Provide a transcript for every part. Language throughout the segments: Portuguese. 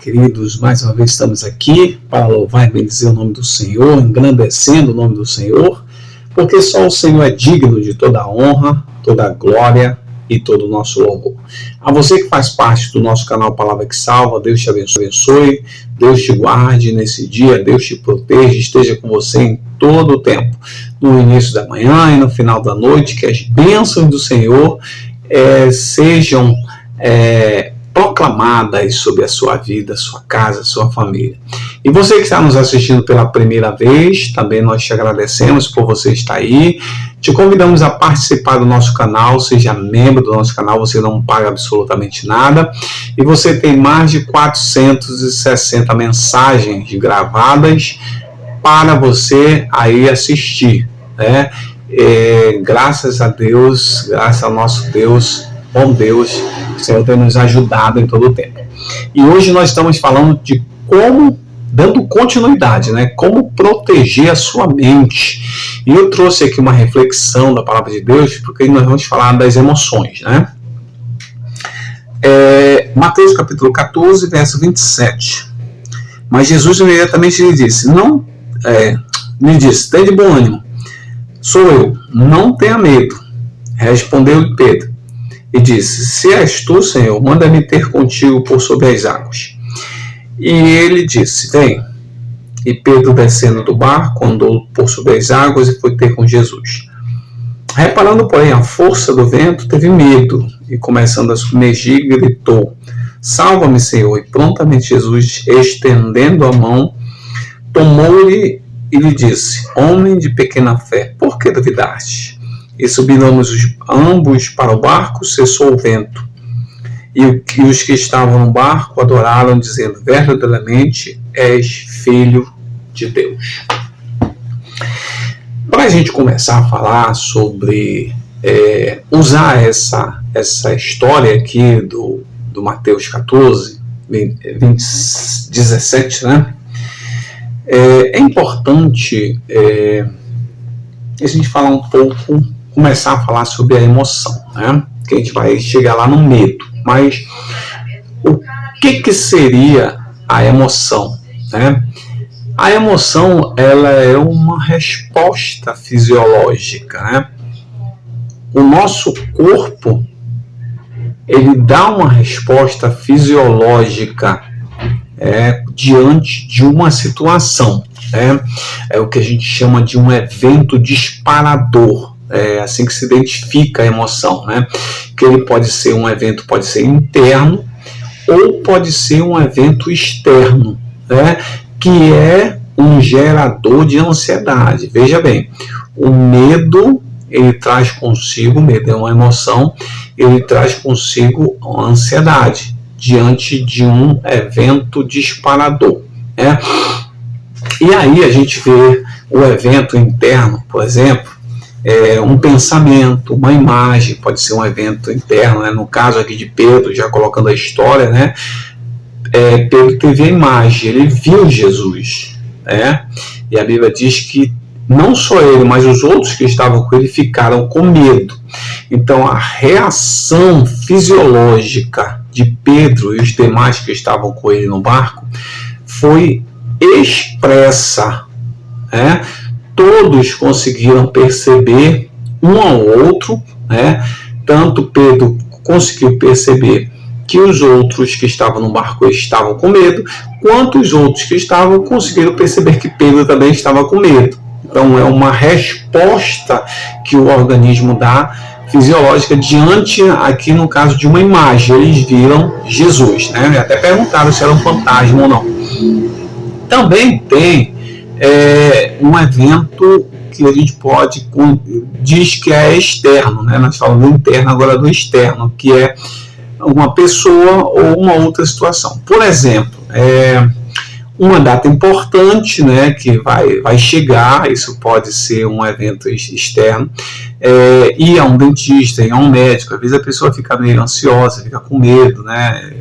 queridos, mais uma vez estamos aqui para louvar e bendizer o nome do Senhor, engrandecendo o nome do Senhor, porque só o Senhor é digno de toda a honra, toda a glória e todo o nosso louvor. A você que faz parte do nosso canal Palavra que Salva, Deus te abençoe, Deus te guarde nesse dia, Deus te proteja, esteja com você em todo o tempo, no início da manhã e no final da noite, que as bênçãos do Senhor sejam proclamadas sobre a sua vida, sua casa, sua família. E você que está nos assistindo pela primeira vez, também nós te agradecemos por você estar aí. Te convidamos a participar do nosso canal, seja membro do nosso canal, você não paga absolutamente nada. E você tem mais de 460 mensagens gravadas para você aí assistir, né? Graças a Deus, graças ao nosso Deus, bom Deus, o Senhor tem nos ajudado em todo o tempo. E hoje nós estamos falando de como, dando continuidade, né? Como proteger a sua mente. E eu trouxe aqui uma reflexão da Palavra de Deus, porque nós vamos falar das emoções, né? Mateus capítulo 14, verso 27. Mas Jesus imediatamente lhe disse, tem de bom ânimo, sou eu, não tenha medo. Respondeu-lhe Pedro e disse, se és tu, Senhor, manda-me ter contigo por sobre as águas. E ele disse, vem. E Pedro, descendo do barco, andou por sobre as águas e foi ter com Jesus. Reparando, porém, a força do vento, teve medo e, começando a submergir, gritou, salva-me, Senhor. E prontamente Jesus, estendendo a mão, tomou-lhe e lhe disse, homem de pequena fé, por que duvidaste? E subindo ambos para o barco, cessou o vento. E os que estavam no barco adoraram, dizendo, verdadeiramente és filho de Deus. Para a gente começar a falar sobre usar essa história aqui do Mateus 14, 17, né? É importante a gente falar um pouco, começar a falar sobre a emoção, né? Que a gente vai chegar lá no medo. Mas o que seria a emoção, né? A emoção, ela é uma resposta fisiológica, né? O nosso corpo, ele dá uma resposta fisiológica diante de uma situação, né? É o que a gente chama de um evento disparador. É assim que se identifica a emoção, né? Que ele pode ser um evento, pode ser interno ou pode ser um evento externo, né? Que é um gerador de ansiedade. Veja bem, o medo, ele traz consigo, medo é uma emoção, ele traz consigo a ansiedade diante de um evento disparador, né? E aí a gente vê o evento interno, por exemplo, um pensamento, uma imagem, pode ser um evento interno, né? No caso aqui de Pedro, já colocando a história, né? Pedro teve a imagem, ele viu Jesus, né? E a Bíblia diz que não só ele, mas os outros que estavam com ele ficaram com medo. Então a reação fisiológica de Pedro e os demais que estavam com ele no barco foi expressa, né? Todos conseguiram perceber um ao outro, né? Tanto Pedro conseguiu perceber que os outros que estavam no barco estavam com medo, quanto os outros que estavam conseguiram perceber que Pedro também estava com medo. Então é uma resposta que o organismo dá fisiológica diante, aqui no caso de uma imagem, eles viram Jesus, né? Até perguntaram se era um fantasma ou não. Também tem um evento que a gente diz que é externo, né? Nós falamos do interno, agora do externo, que é uma pessoa ou uma outra situação. Por exemplo, uma data importante, né, que vai chegar, isso pode ser um evento externo, ir a um dentista, ir a um médico, às vezes a pessoa fica meio ansiosa, fica com medo, né,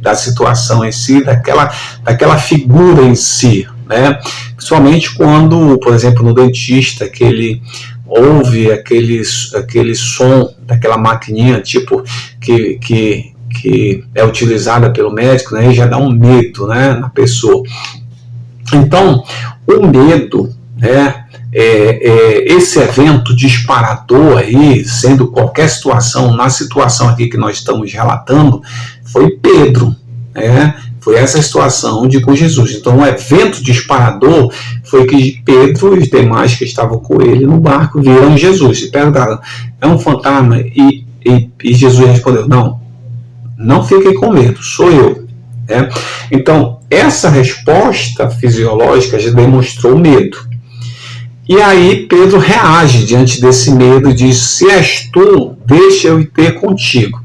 da situação em si, daquela figura em si, né? Principalmente quando, por exemplo, no dentista, que ele ouve aquele som daquela maquininha, tipo, que que é utilizada pelo médico, né, e já dá um medo, né, na pessoa. Então, o medo, né, esse evento disparador aí, sendo qualquer situação, na situação aqui que nós estamos relatando, foi Pedro, né? Foi essa situação com Jesus. Então, o evento disparador foi que Pedro e os demais que estavam com ele no barco viram Jesus e perguntaram: é um fantasma? E Jesus respondeu: não fiquem com medo, sou eu. Né? Então, essa resposta fisiológica já demonstrou medo. E aí Pedro reage diante desse medo e diz: se és tu, deixa eu ir ter contigo.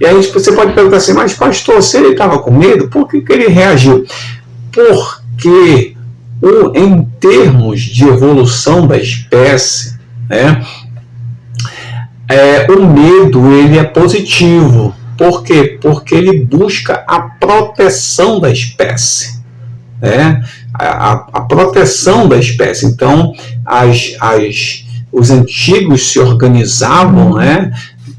E aí você pode perguntar assim: mas pastor, se ele estava com medo, por que ele reagiu? Porque em termos de evolução da espécie, né, o medo ele é positivo. Por quê? Porque ele busca a proteção da espécie. Né? A proteção da espécie. Então, os antigos se organizavam, né,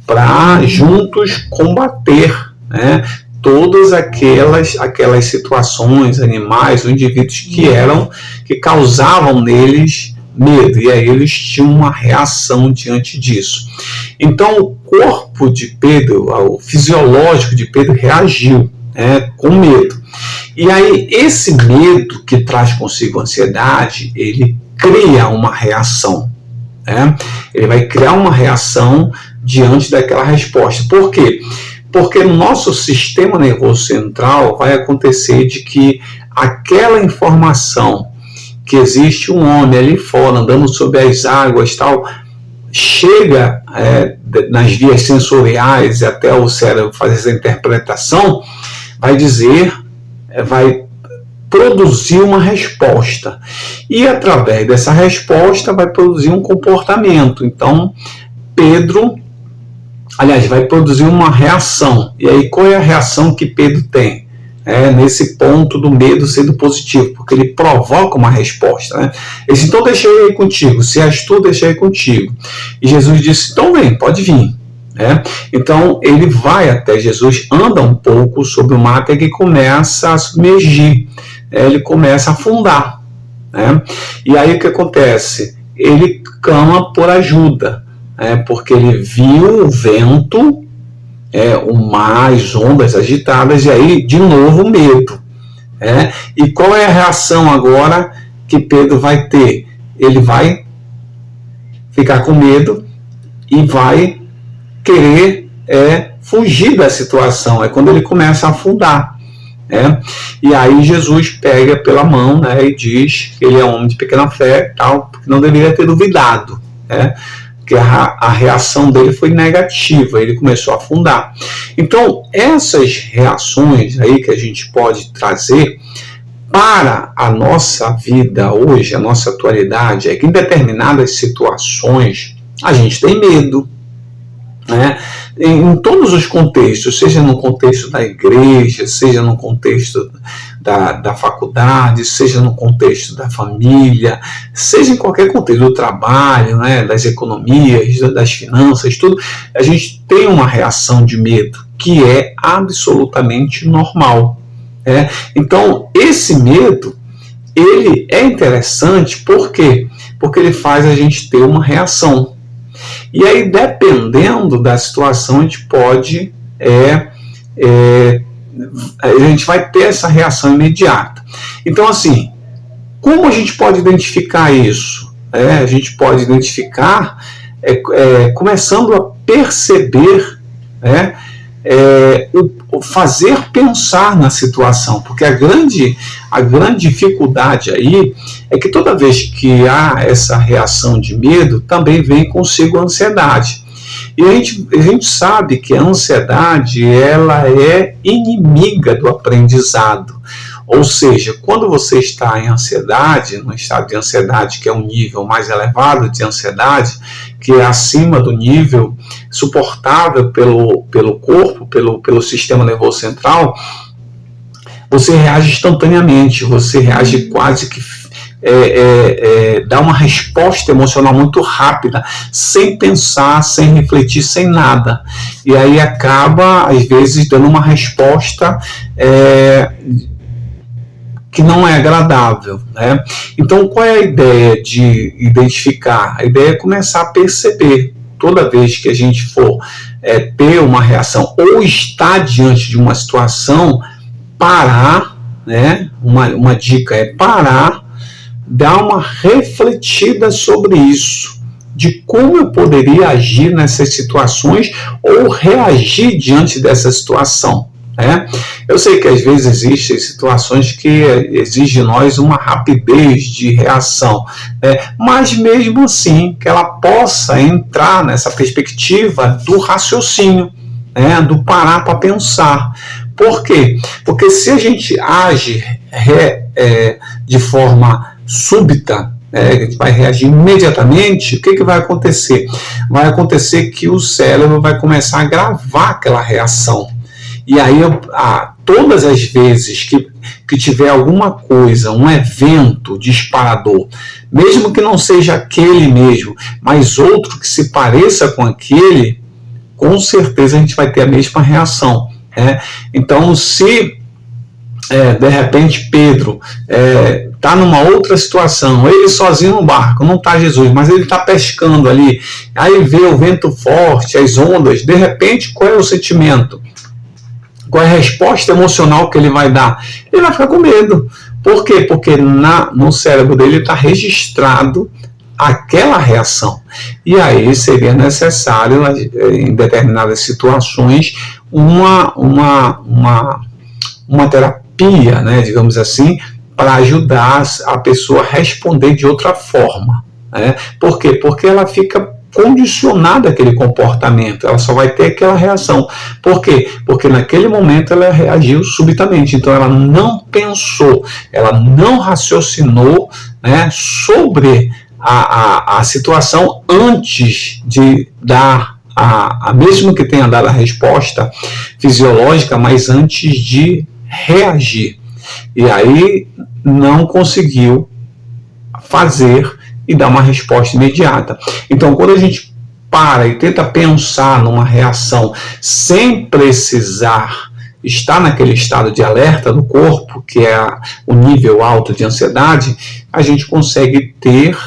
para juntos combater, né, todas aquelas situações, animais, ou indivíduos que causavam neles medo, e aí eles tinham uma reação diante disso. Então, o corpo de Pedro, o fisiológico de Pedro reagiu, né, com medo. E aí, esse medo que traz consigo ansiedade, ele cria uma reação. Né? Ele vai criar uma reação diante daquela resposta. Por quê? Porque no nosso sistema nervoso central vai acontecer de que aquela informação que existe um homem ali fora, andando sobre as águas, tal, chega nas vias sensoriais e até o cérebro fazer essa interpretação, vai produzir uma resposta. E através dessa resposta vai produzir um comportamento. Então, vai produzir uma reação. E aí, qual é a reação que Pedro tem? Nesse ponto do medo sendo positivo, porque ele provoca uma resposta. Né? Ele disse: então deixa eu ir contigo. Se és tu, deixa eu ir contigo. E Jesus disse: então vem, pode vir. Então ele vai até Jesus, anda um pouco sobre o mar até que começa a submergir, ele começa a afundar. E aí o que acontece? Ele clama por ajuda, porque ele viu o vento, o mar, as ondas agitadas, e aí de novo o medo. E qual é a reação agora que Pedro vai ter? Ele vai ficar com medo e vai querer fugir da situação. É quando ele começa a afundar. E aí Jesus pega pela mão, e diz que ele é um homem de pequena fé, tal, porque não deveria ter duvidado. Porque a reação dele foi negativa, ele começou a afundar. Então, essas reações aí que a gente pode trazer para a nossa vida hoje, a nossa atualidade, é que em determinadas situações a gente tem medo. Em todos os contextos, seja no contexto da igreja, seja no contexto da faculdade, seja no contexto da família, seja em qualquer contexto do trabalho, das economias, das finanças, tudo, a gente tem uma reação de medo que é absolutamente normal. Então, esse medo, ele é interessante, por quê? Porque ele faz a gente ter uma reação. E aí, dependendo da situação, a gente pode, a gente vai ter essa reação imediata. Então, assim, como a gente pode identificar isso? A gente pode identificar começando a perceber, fazer pensar na situação, porque a grande dificuldade aí é que toda vez que há essa reação de medo, também vem consigo a ansiedade. E a gente sabe que a ansiedade, ela é inimiga do aprendizado. Ou seja, quando você está em ansiedade, no estado de ansiedade, que é um nível mais elevado de ansiedade, que é acima do nível suportável pelo corpo, pelo sistema nervoso central, você reage instantaneamente, você reage quase que dar uma resposta emocional muito rápida, sem pensar, sem refletir, sem nada. E aí acaba, às vezes, dando uma resposta que não é agradável, né? Então, qual é a ideia de identificar? A ideia é começar a perceber, toda vez que a gente for ter uma reação ou estar diante de uma situação, parar, né? Uma dica é parar, dar uma refletida sobre isso, de como eu poderia agir nessas situações ou reagir diante dessa situação. Eu sei que às vezes existem situações que exigem de nós uma rapidez de reação, mas mesmo assim que ela possa entrar nessa perspectiva do raciocínio, do parar para pensar. Por quê? Porque se a gente age de forma súbita, a gente vai reagir imediatamente, o que vai acontecer? Vai acontecer que o cérebro vai começar a gravar aquela reação. E aí, todas as vezes que tiver alguma coisa, um evento disparador, mesmo que não seja aquele mesmo, mas outro que se pareça com aquele, com certeza a gente vai ter a mesma reação. Então, se de repente Pedro está numa outra situação, ele sozinho no barco, não está Jesus, mas ele está pescando ali, aí vê o vento forte, as ondas, de repente qual é o sentimento? Qual é a resposta emocional que ele vai dar? Ele vai ficar com medo. Por quê? Porque no cérebro dele está registrado aquela reação. E aí seria necessário, em determinadas situações, uma terapia, né, digamos assim, para ajudar a pessoa a responder de outra forma. Por quê? Porque ela fica condicionada àquele comportamento, ela só vai ter aquela reação. Por quê? Porque naquele momento ela reagiu subitamente, então ela não pensou, ela não raciocinou, sobre a situação antes de dar mesmo que tenha dado a resposta fisiológica, mas antes de reagir. E aí não conseguiu fazer e dar uma resposta imediata. Então, quando a gente para e tenta pensar numa reação sem precisar estar naquele estado de alerta do corpo, que é o nível alto de ansiedade, a gente consegue ter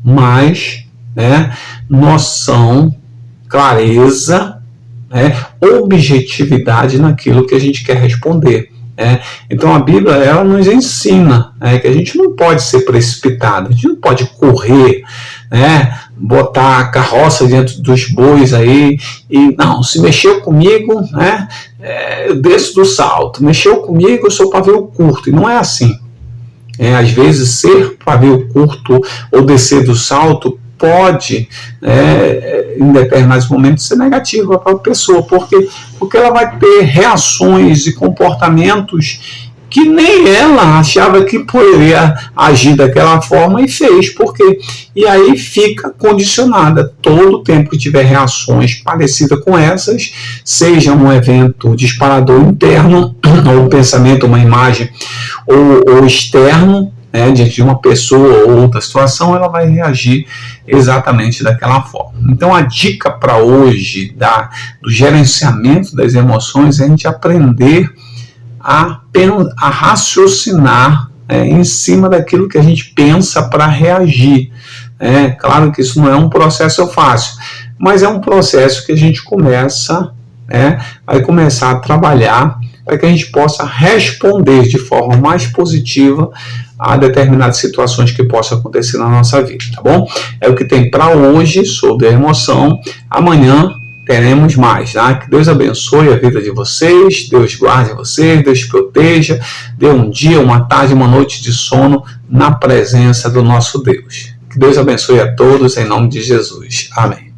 mais noção, clareza, objetividade naquilo que a gente quer responder. Então a Bíblia ela nos ensina que a gente não pode ser precipitado, a gente não pode correr, botar a carroça dentro dos bois aí e não, se mexeu comigo, eu desço do salto, mexeu comigo, eu sou pavio curto, e não é assim. Às vezes ser pavio curto ou descer do salto pode, em determinados momentos, ser negativo para a pessoa, porque ela vai ter reações e comportamentos que nem ela achava que poderia agir daquela forma e fez, e aí fica condicionada. Todo o tempo que tiver reações parecidas com essas, seja um evento disparador interno, ou um pensamento, uma imagem, ou externo, diante de uma pessoa ou outra situação, ela vai reagir exatamente daquela forma. Então a dica para hoje do gerenciamento das emoções é a gente aprender a raciocinar em cima daquilo que a gente pensa para reagir. Claro que isso não é um processo fácil, mas é um processo que a gente vai começar a trabalhar para que a gente possa responder de forma mais positiva a determinadas situações que possam acontecer na nossa vida, tá bom? É o que tem para hoje sobre a emoção. Amanhã teremos mais, tá? Que Deus abençoe a vida de vocês, Deus guarde vocês, Deus proteja, dê um dia, uma tarde, uma noite de sono na presença do nosso Deus. Que Deus abençoe a todos em nome de Jesus. Amém.